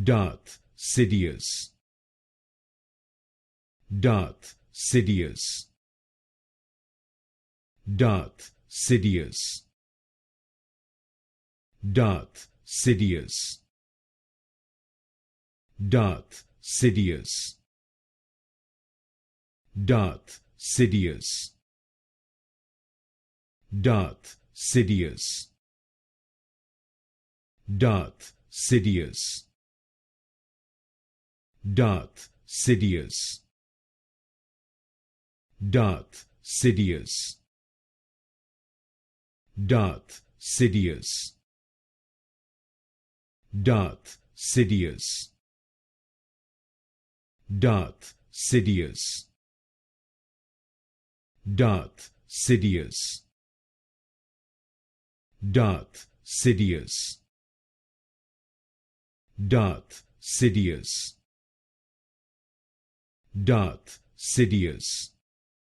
Darth Sidious, Darth Sidious, Darth Sidious, Darth Sidious, Darth Sidious, Darth Sidious, Darth Sidious, Darth Sidious, Darth Sidious, Darth Sidious, Darth Sidious, Darth Sidious, Darth Sidious, Darth Sidious, Darth Sidious, Darth Sidious, Darth Sidious,